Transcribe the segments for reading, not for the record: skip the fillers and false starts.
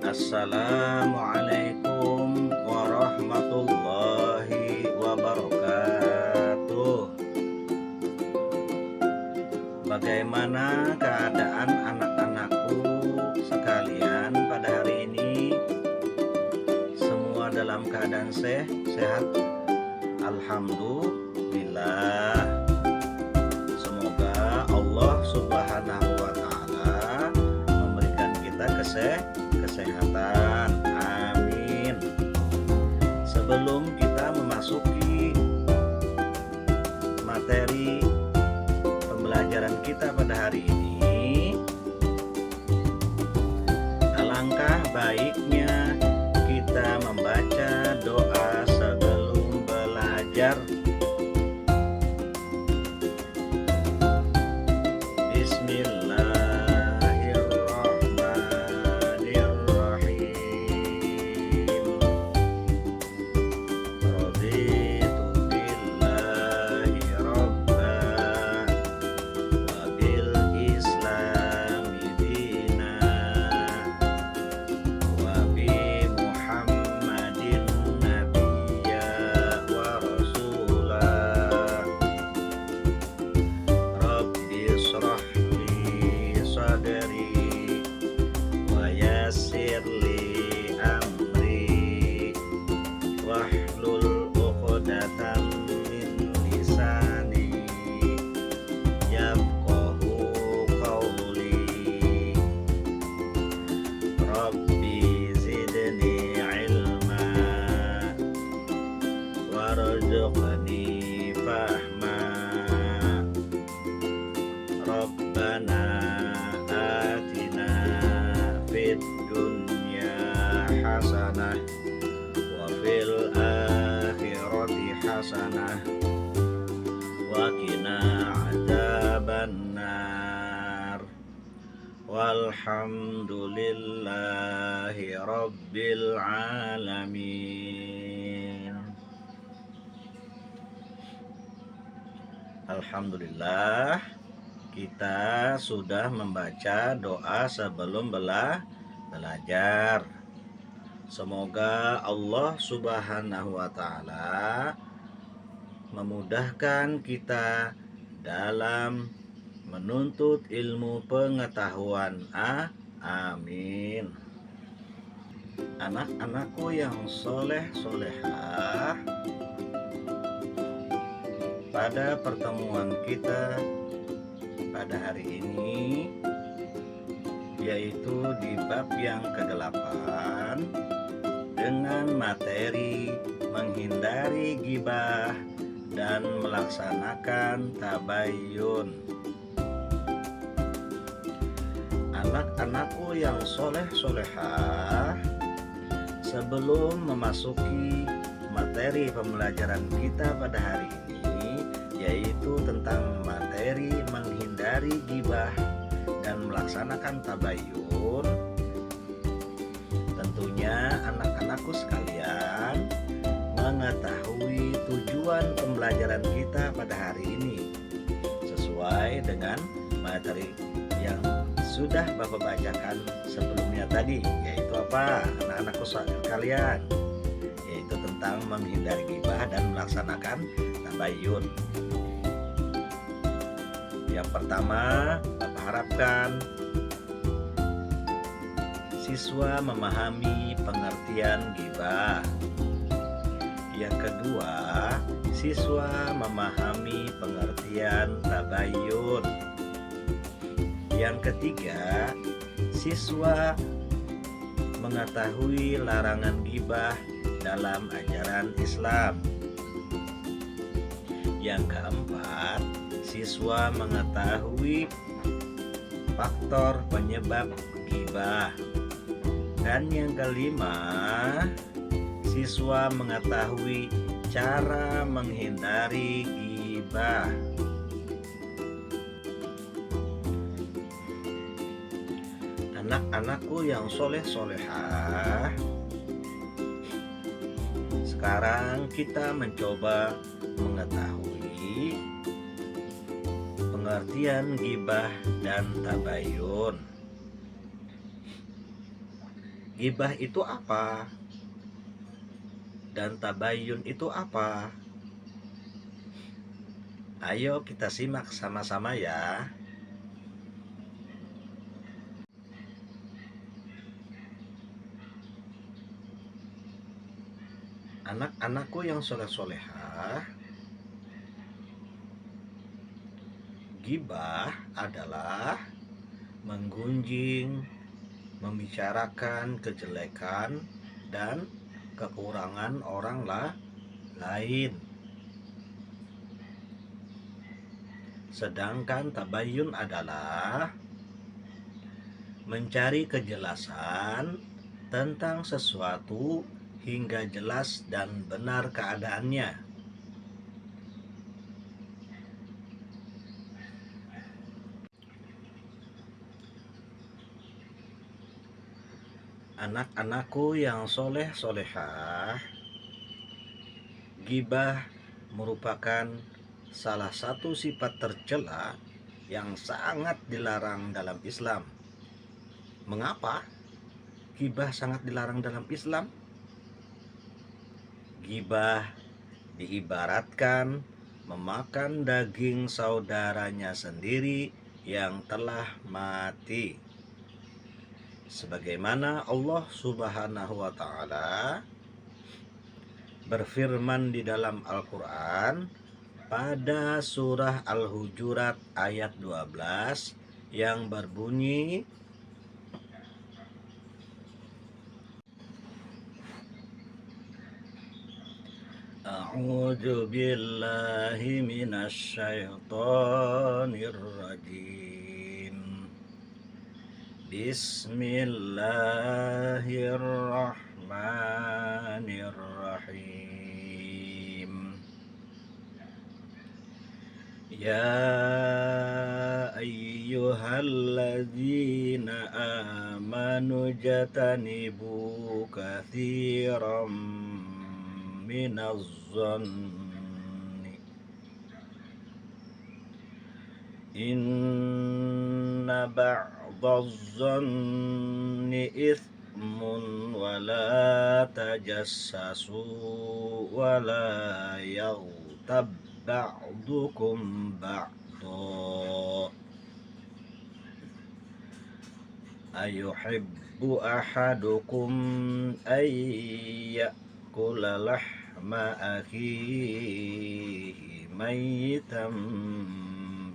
Assalamualaikum warahmatullahi wabarakatuh. Bagaimana keadaan anak-anakku sekalian pada hari ini? Semua dalam keadaan sehat? Alhamdulillah. Semoga Allah Subhanahu wa Ta'ala memberikan kita kesehatan. Amin. Sebelum kita memasuki materi pembelajaran kita pada hari ini, alangkah baiknya kita membaca doa sebelum belajar. Warzuqni fahma. Rabbana atina fid dunya hasanah wa fil akhirati hasanah wa qina adzabannar. Walhamdulillahi rabbil alamin. Alhamdulillah, kita sudah membaca doa sebelum belajar. Semoga Allah Subhanahu wa Ta'ala memudahkan kita dalam menuntut ilmu pengetahuan. Amin. Anak-anakku yang soleh-solehah, pada pertemuan kita pada hari ini, yaitu di bab yang ke-8 dengan materi menghindari ghibah dan melaksanakan tabayyun. Anak-anakku yang soleh-solehah, sebelum memasuki materi pembelajaran kita pada hari ini, yaitu tentang materi menghindari ghibah dan melaksanakan tabayyun, tentunya anak-anakku sekalian mengetahui tujuan pembelajaran kita pada hari ini sesuai dengan materi yang sudah Bapak bacakan sebelumnya tadi, yaitu apa anak-anakku sekalian? Yaitu tentang menghindari ghibah dan melaksanakan tabayyun. Yang pertama, Bapak harapkan siswa memahami pengertian ghibah. Yang kedua, siswa memahami pengertian tabayyun. Yang ketiga, siswa mengetahui larangan ghibah dalam ajaran Islam. Yang keempat, siswa mengetahui faktor penyebab ghibah. Dan yang kelima, siswa mengetahui cara menghindari ghibah. Anak-anakku yang soleh-solehah, sekarang kita mencoba mengetahui pengertian ghibah dan tabayyun. Gibah itu apa? Dan tabayun itu apa? Ayo kita simak sama-sama ya. Anak-anakku yang soleh-solehah, gibah adalah menggunjing, membicarakan kejelekan dan kekurangan orang lain. Sedangkan tabayun adalah mencari kejelasan tentang sesuatu hingga jelas dan benar keadaannya. Anak-anakku yang soleh-solehah, gibah merupakan salah satu sifat tercela yang sangat dilarang dalam Islam. Mengapa gibah sangat dilarang dalam Islam? Gibah diibaratkan memakan daging saudaranya sendiri yang telah mati. Sebagaimana Allah Subhanahu wa taala berfirman di dalam Al-Qur'an pada surah Al-Hujurat ayat 12 yang berbunyi, A'udzu billahi minasy syaithanir rajim. Bismillahirrahmanirrahim. Ya ayyuhalladzina amanu jatanibu katsiran minaz zanni inna ba'daz zanni ithmun wa la tajassasu wa la yaghtab ba'dukum ba'da ayuhibbu ahadukum ayyakula lahma akhihi mayyitan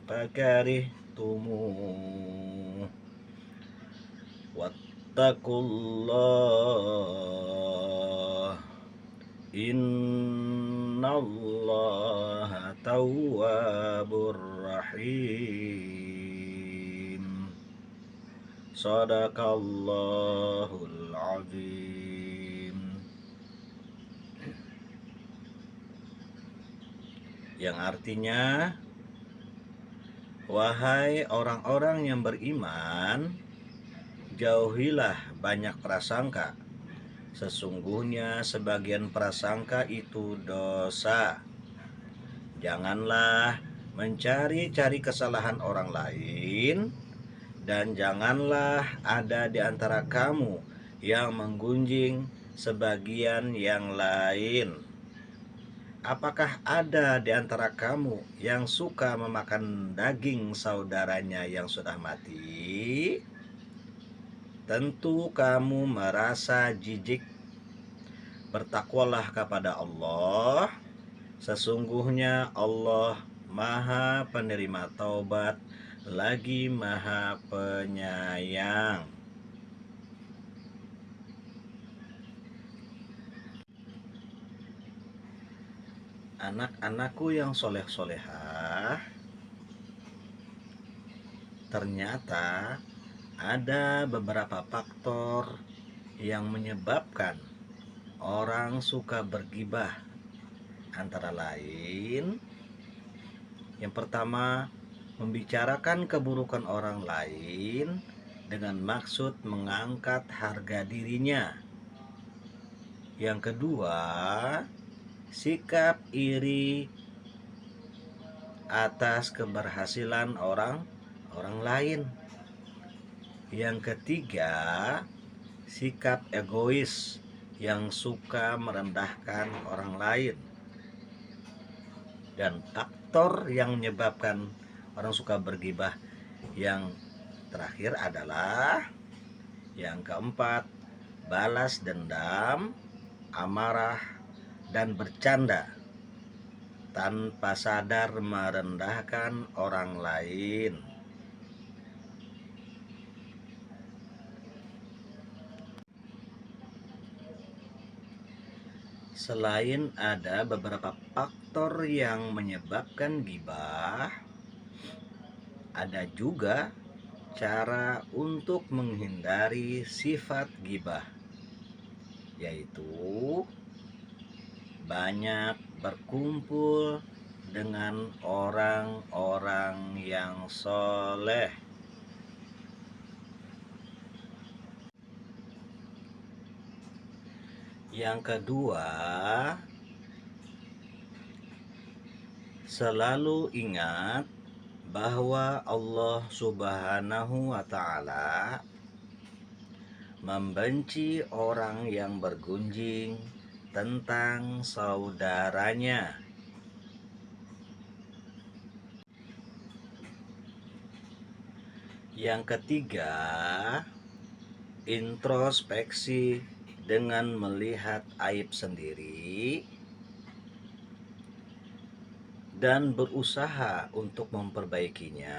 fakarihtumuh wattaqullah innallaha tawwabur rahim. Shadaqallahul azim. Yang artinya, wahai orang-orang yang beriman, jauhilah banyak prasangka. Sesungguhnya sebagian prasangka itu dosa. Janganlah mencari-cari kesalahan orang lain, dan janganlah ada di antara kamu yang menggunjing sebagian yang lain. Apakah ada di antara kamu yang suka memakan daging saudaranya yang sudah mati? Tentu kamu merasa jijik. Bertakwalah kepada Allah. Sesungguhnya Allah Maha Penerima Taubat lagi Maha Penyayang. Anak-anakku yang soleh-solehah, ternyata ada beberapa faktor yang menyebabkan orang suka bergibah. Antara lain, yang pertama, membicarakan keburukan orang lain dengan maksud mengangkat harga dirinya. Yang kedua, sikap iri atas keberhasilan orang lain. Yang ketiga, sikap egois yang suka merendahkan orang lain. Dan faktor yang menyebabkan orang suka bergibah yang terakhir adalah yang keempat, balas dendam, amarah, dan bercanda tanpa sadar merendahkan orang lain. Selain ada beberapa faktor yang menyebabkan gibah, ada juga cara untuk menghindari sifat gibah, yaitu banyak berkumpul dengan orang-orang yang soleh. Yang kedua, selalu ingat bahwa Allah Subhanahu wa Ta'ala membenci orang yang bergunjing tentang saudaranya. Yang ketiga, introspeksi dengan melihat aib sendiri dan berusaha untuk memperbaikinya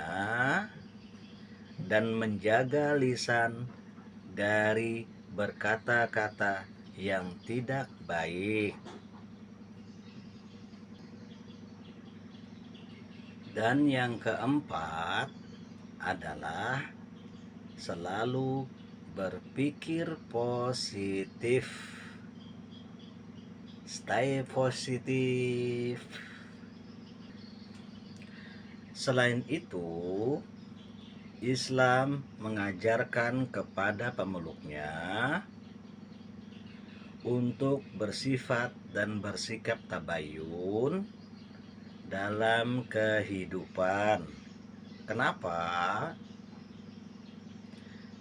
dan menjaga lisan dari berkata-kata yang tidak baik. Dan yang keempat adalah selalu berpikir positif. Stay positif. Selain itu, Islam mengajarkan kepada pemeluknya untuk bersifat dan bersikap tabayun dalam kehidupan. Kenapa?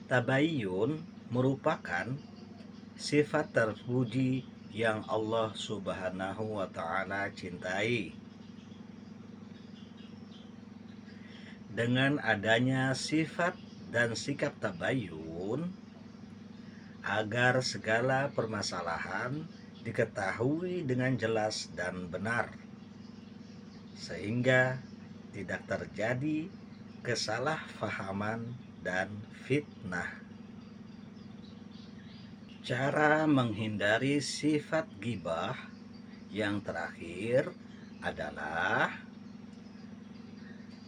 Tabayun merupakan sifat terpuji yang Allah Subhanahu wa Ta'ala cintai. Dengan adanya sifat dan sikap tabayun, agar segala permasalahan diketahui dengan jelas dan benar, sehingga tidak terjadi kesalahpahaman dan fitnah. Cara menghindari sifat gibah yang terakhir adalah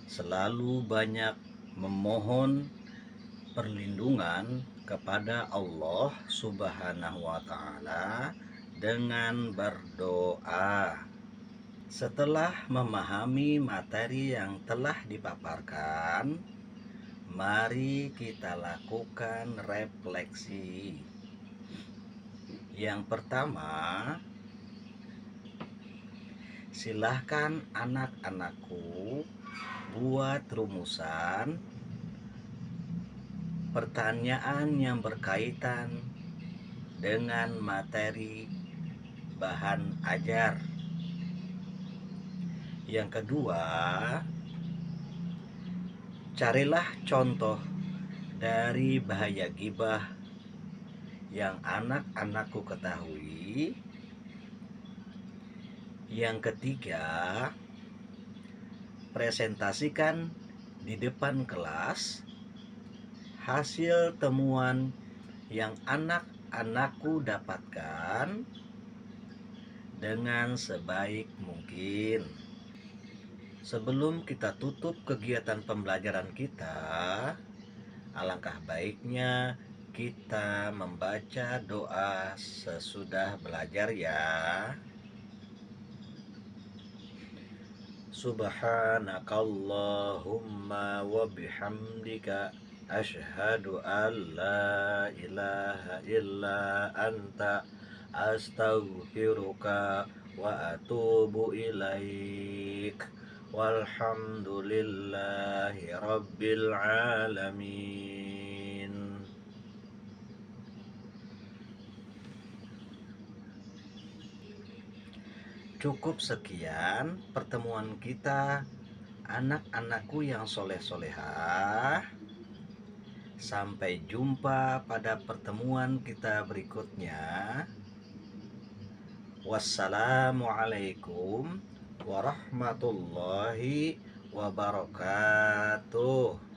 selalu banyak memohon perlindungan kepada Allah Subhanahu wa Ta'ala dengan berdoa. Setelah memahami materi yang telah dipaparkan, mari kita lakukan refleksi. Yang pertama, silahkan anak-anakku buat rumusan pertanyaan yang berkaitan dengan materi bahan ajar. Yang kedua, carilah contoh dari bahaya gibah yang anak-anakku ketahui. Yang ketiga, presentasikan di depan kelas hasil temuan yang anak-anakku dapatkan dengan sebaik mungkin. Sebelum kita tutup kegiatan pembelajaran kita, alangkah baiknya kita membaca doa sesudah belajar ya. Subhanakallahumma wa bihamdika asyhadu an la ilaha illa anta astaghfiruka wa atubu ilaik. Walhamdulillahi rabbil alamin. Cukup sekian pertemuan kita, anak-anakku yang soleh-solehah. Sampai jumpa pada pertemuan kita berikutnya. Wassalamualaikum warahmatullahi wabarakatuh.